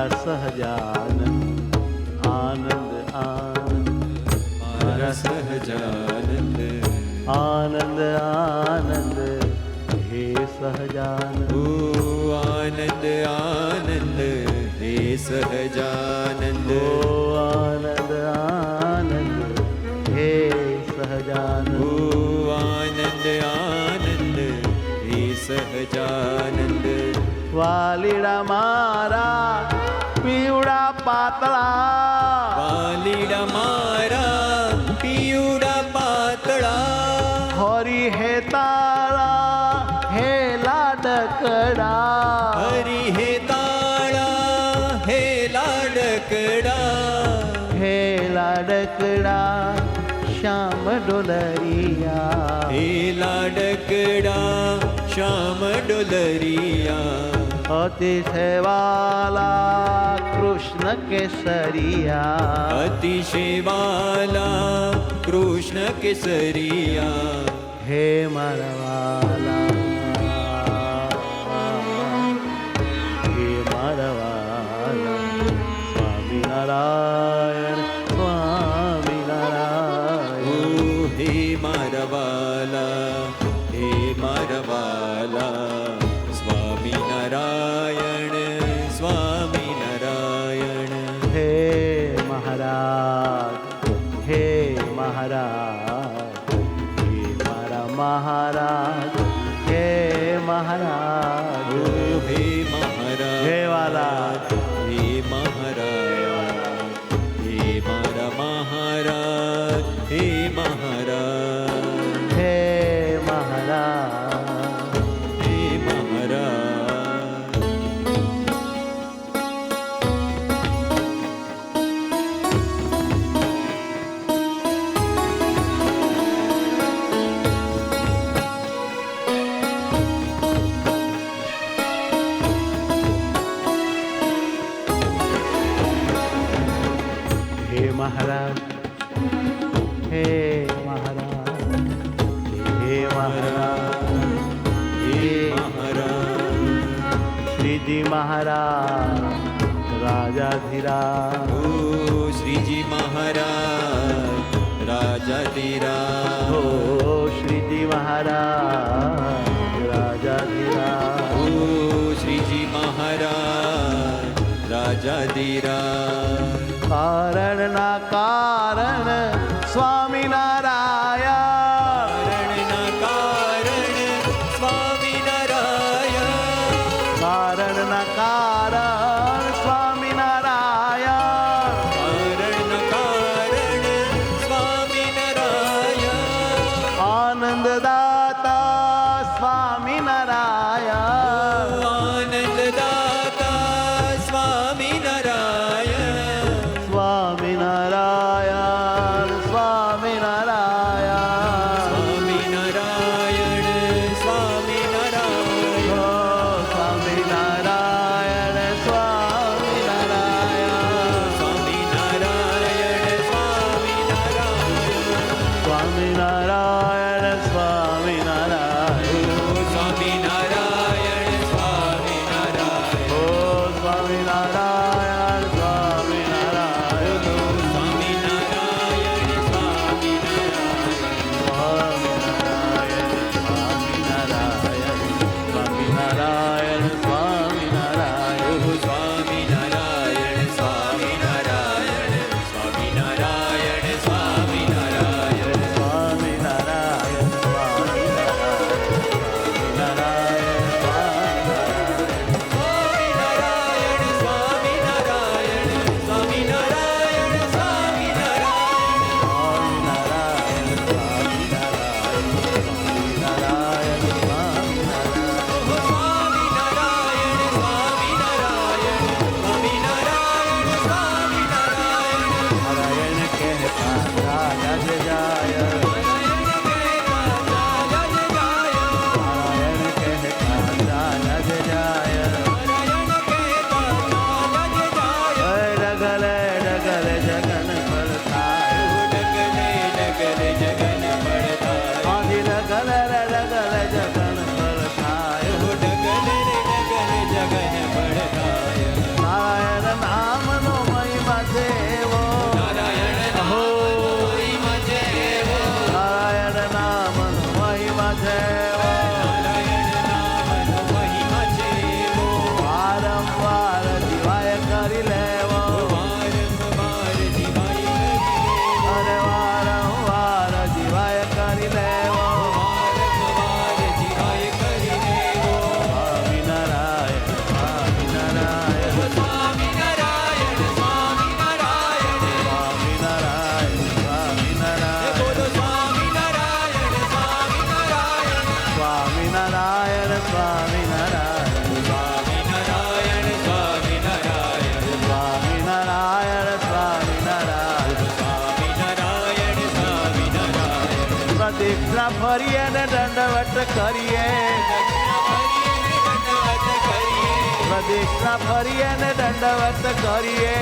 મારા સહજાનંદ આનંદ આનંદ મારા સહજાનંદ આનંદ આનંદ હે સહજાનંદ ઓ આનંદ આનંદ હે સહજાનંદ ઓ આનંદ આનંદ હે સહજાનંદ ઓ આનંદ આનંદ હે સહજાનંદ વાલીડા મારા પીવડા પાતળા વાલીડા મારા પીવડા પાતળા હરી હે તારા હે લાડકડા હરિ હે તાળા હે લાડકડા હે લાડકડા શ્યામ ડોલરિયા હે લાડકડા શ્યામ ડોલરિયા અતિશય વાલા કૃષ્ણ કેસરિયા અતિશય વાલા કૃષ્ણ કેસરિયા હે મારા વાલા હે મારા વાલા સ્વામિનારાયણ સ્વામિનારાયણ ઓ હે મારા વાલા હે મારા વાલા સ્વામિનારાયણ સ્વામિનારાયણ હે મહારાજ હે મહારાજ હે મારા મહારાજ હે મહારાજ ઓ હે મહારાજ હે વાલા હે મહારાજ હે મારા મહારાજ હે મહારાજ હે મહારાજ હે મહારાજ હે મહારાજ હે મહારાજ હે મહારાજ હે મહારાજ શ્રીજી મહારાજ રાજાધીરાજ ઓ શ્રીજી મહારાજ રાજાધીરાજ ઓ શ્રીજી મહારાજ રાજાધીરાજ ઓ શ્રીજી મહારાજ રાજાધીરાજ કારણના કારણ સ્વામિનારાયણ કારણના કારણ સ્વામિનારાયણ કારણના કારણ સ્વામિનારાયણ કારણના કારણ સ્વામિનારાયણ આનંદદાતા સ્વામિનારાયણ આનંદદાતા સ્વામિનારાયણ સ્વામિનારાયણ સ્વામિનારાયણ સ્વામિનારાયણ સ્વામિનારાયણ ઓ સ્વામિનારાયણ સ્વામિનારાયણ સ્વામિનારાયણ સ્વામિનારાયણ સ્વામિનારાયણ સ્વામિનારાયણ સ્વામિનારાયણ સ્વામિનારાયણ ઓ સ્વામિનારાયણ સ્વામિનારાયણ સ્વામિનારાયણ સ્વામિનારાયણ સ્વામિનારાયણ સ્વામિનારાયણ સ્વામિનારાયણ સ્વામિનારાયણ સ્વામિનારાયણ સ્વામિનારાયણ સ્વામિનારાયણ સ્વામિનારાયણ સ્વામિનારાયણ ફરીએ ને દંડવત કરીએ પ્રદક્ષિણા ફરીએ ને દંડવત કરીએ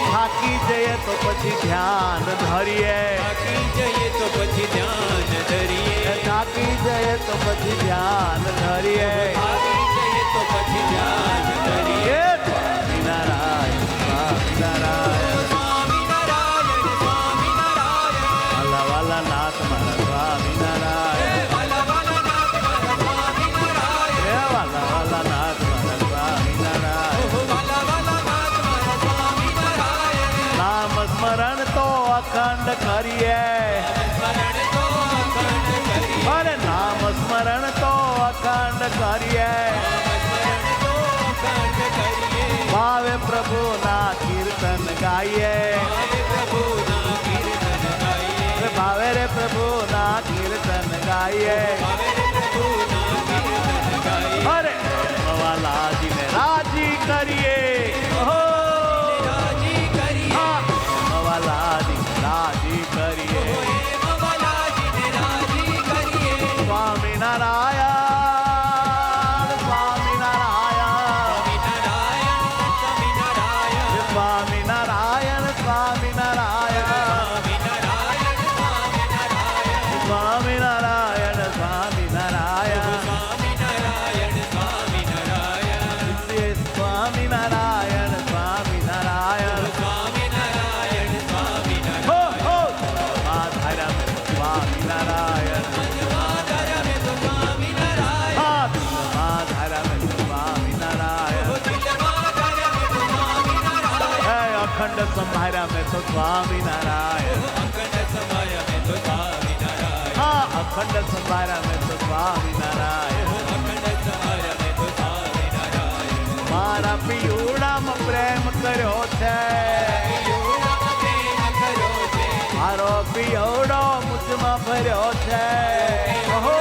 થાકી જઈએ તો પછી ધ્યાન ધરીએ થાકી જઈએ તો પછી ધ્યાન ધરીએ થાકી જઈએ તો પછી ધ્યાન ધરીએ થાકી જઈએ તો પછી ધ્યાન ધરીએ સ્વામિનારાયણ સ્વામિનારાયણ સ્વામિનારાયણ સ્વામિનારાયણ વાલા વાલા નાથ મારા સ્વામિનારાયણ વાલા વાલા નાથ મારા સ્વામિનારાયણ હે વાલા વાલા નાથ મારા સ્વામિનારાયણ ઓહો વાલા વાલા નાથ મારા સ્વામિનારાયણ નામ સ્મરણ તો અખંડ કરીએ સ્મરણ તો અખંડ કરીએ અરે નામ સ્મરણ તો અખંડ કરીએ સ્મરણ તો અખંડ કરીએ ભાવે પ્રભુના કીર્તન ગાઈએ ભાવે પ્રભુના કીર્તન ગાઈએ ભાવે રે પ્રભુના કીર્તન ગાઈએ ભાવે પ્રભુના કીર્તન ગાઈએ અરે વાલાજીને રાજી કરીએ ઓહો રાજી કરીએ વાલાજી રાજી કરીએ બાલાજીને રાજી કરીએ સ્વામિનારાયણ સ્વામિનારાયણ સ્વામિનારાયણ સ્વામિનારાયણ સ્વામિનારાયણ સ્વામિનારાયણ સ્વામિનારાયણ સ્વામિનારાયણ સ્વામિનારાયણ સ્વામિનારાયણ સ્વામિનારાયણ સ્વામિનારાયણ સ્વામિનારાયણ હો હો માધરમ સ્વામિનારાયણ માધરમે તો સ્વામિનારાયણ હા માધરમ સ્વામિનારાયણ માધરમે તો સ્વામિનારાયણ હે અખંડ સંભાર્યા મેં તો સ્વામિનારાયણ અખંડ સમયમે તો સ્વામિનારાયણ હા અખંડ સંભાર્યા મેં તો સ્વામિનારાયણ અખંડ સમયમે તો સ્વામિનારાયણ મારા પિયુડામાં પ્રેમ કર્યો છે મારો પિયોડો મુજમાં ભર્યો છે ઓહો